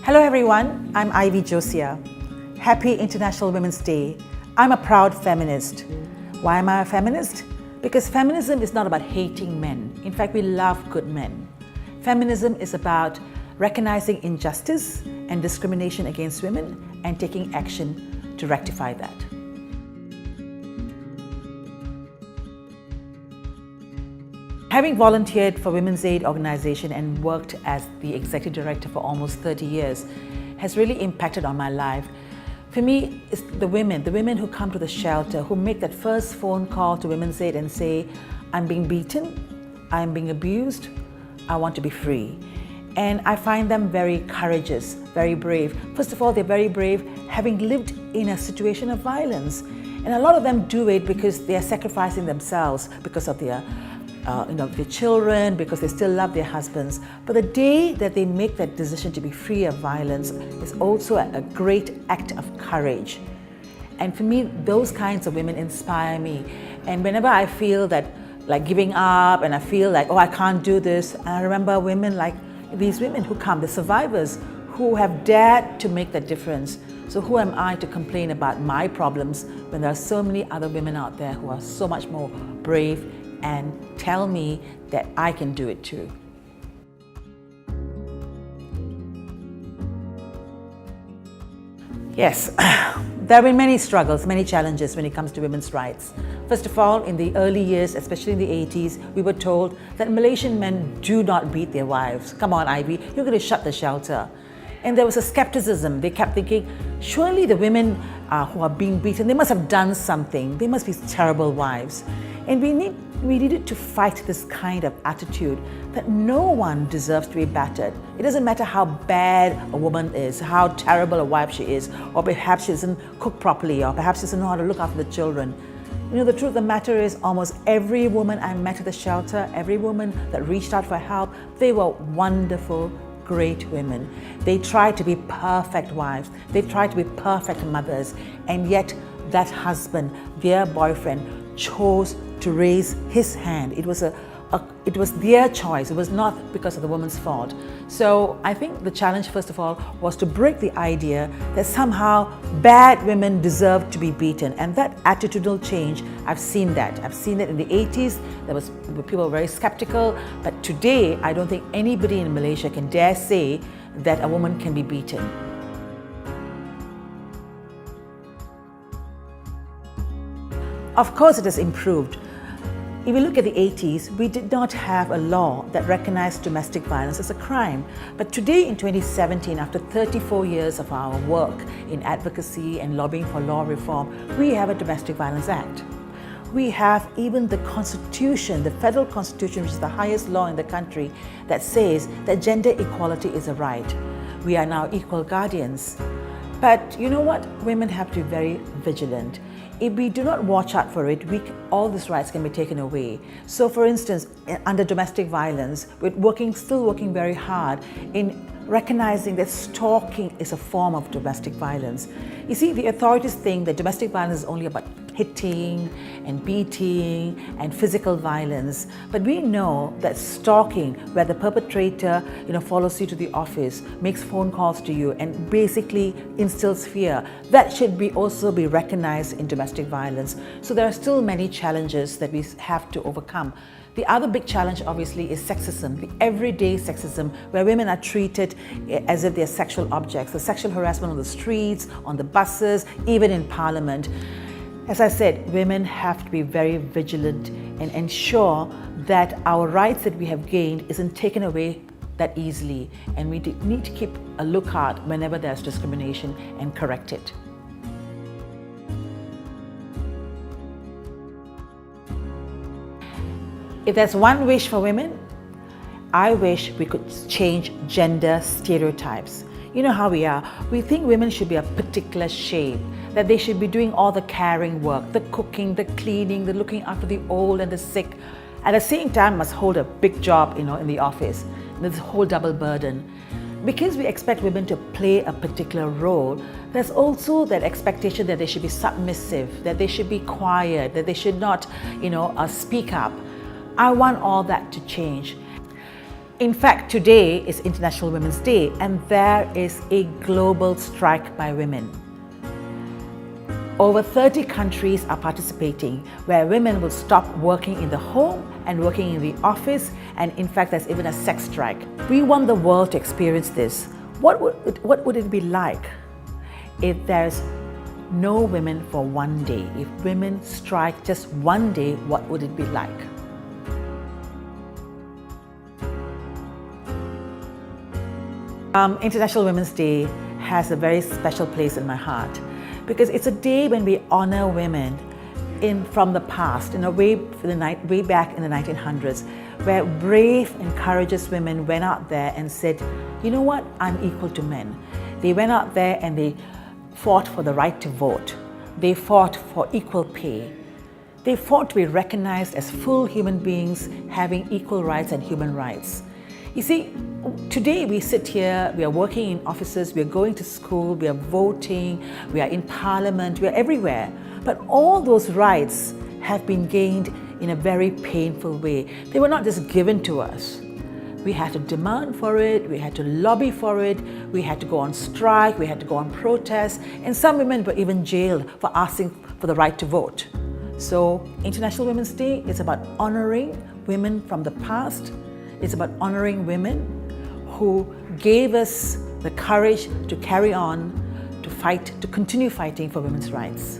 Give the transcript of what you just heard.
Hello everyone, I'm Josiah. Happy International Women's Day. I'm a proud feminist. Why am I a feminist? Because feminism is not about hating men. In fact, we love good men. Feminism is about recognizing injustice and discrimination against women and taking action to rectify that. Having volunteered for Women's Aid organization and worked as the executive director for almost 30 years has really impacted on my life. For me, it's the women who come to the shelter, who make that first phone call to Women's Aid and say, I'm being beaten, I'm being abused, I want to be free. And I find them very courageous, very brave. First of all, they're very brave having lived in a situation of violence. And a lot of them do it because they are sacrificing themselves because of their children, because they still love their husbands. But the day that they make that decision to be free of violence is also a great act of courage. And for me, those kinds of women inspire me. And whenever I feel that like giving up and I feel like, oh, I can't do this, and I remember women like these women who come, the survivors, who have dared to make that difference. So who am I to complain about my problems when there are so many other women out there who are so much more brave and tell me that I can do it too. Yes, there have been many struggles, many challenges when it comes to women's rights. First of all, in the early years, especially in the 80s, we were told that Malaysian men do not beat their wives. Come on, Ivy, you're going to shut the shelter. And there was a skepticism. They kept thinking, surely the women who are being beaten, they must have done something. They must be terrible wives. And we needed to fight this kind of attitude that no one deserves to be battered. It doesn't matter how bad a woman is, how terrible a wife she is, or perhaps she doesn't cook properly, or perhaps she doesn't know how to look after the children. You know, the truth of the matter is almost every woman I met at the shelter, every woman that reached out for help, they were wonderful, great women. They tried to be perfect wives. They tried to be perfect mothers. And yet that husband, their boyfriend, chose to raise his hand. It was their choice. It was not because of the woman's fault. So I think the challenge, first of all, was to break the idea that somehow bad women deserve to be beaten. And that attitudinal change, I've seen that. I've seen it in the 80s. People were very skeptical. But today, I don't think anybody in Malaysia can dare say that a woman can be beaten. Of course, it has improved. If we look at the 80s, we did not have a law that recognized domestic violence as a crime. But today in 2017, after 34 years of our work in advocacy and lobbying for law reform, we have a Domestic Violence Act. We have even the Constitution, the federal Constitution, which is the highest law in the country, that says that gender equality is a right. We are now equal guardians. But you know what? Women have to be very vigilant. If we do not watch out for it, all these rights can be taken away. So for instance, under domestic violence, we're still working very hard in recognizing that stalking is a form of domestic violence. You see, the authorities think that domestic violence is only about hitting and beating and physical violence. But we know that stalking, where the perpetrator follows you to the office, makes phone calls to you and basically instills fear, that should also be recognized in domestic violence. So there are still many challenges that we have to overcome. The other big challenge, obviously, is sexism, the everyday sexism, where women are treated as if they're sexual objects, the sexual harassment on the streets, on the buses, even in Parliament. As I said, women have to be very vigilant and ensure that our rights that we have gained isn't taken away that easily. And we need to keep a lookout whenever there's discrimination and correct it. If there's one wish for women, I wish we could change gender stereotypes. You know how we are. We think women should be a particular shape, that they should be doing all the caring work, the cooking, the cleaning, the looking after the old and the sick. At the same time, must hold a big job, in the office. This whole double burden. Because we expect women to play a particular role, there's also that expectation that they should be submissive, that they should be quiet, that they should not, speak up. I want all that to change. In fact, today is International Women's Day, and there is a global strike by women. Over 30 countries are participating, where women will stop working in the home and working in the office, and in fact there's even a sex strike. We want the world to experience this. What would it be like if there's no women for one day? If women strike just one day, what would it be like? International Women's Day has a very special place in my heart, because it's a day when we honor women from the past, in a way back in the 1900s, where brave and courageous women went out there and said, you know what, I'm equal to men. They went out there and they fought for the right to vote. They fought for equal pay. They fought to be recognized as full human beings having equal rights and human rights. You see, today we sit here, we are working in offices, we are going to school, we are voting, we are in parliament, we are everywhere. But all those rights have been gained in a very painful way. They were not just given to us. We had to demand for it, we had to lobby for it, we had to go on strike, we had to go on protest, and some women were even jailed for asking for the right to vote. So International Women's Day is about honoring women from the past. It's about honoring women who gave us the courage to carry on, to fight, to continue fighting for women's rights.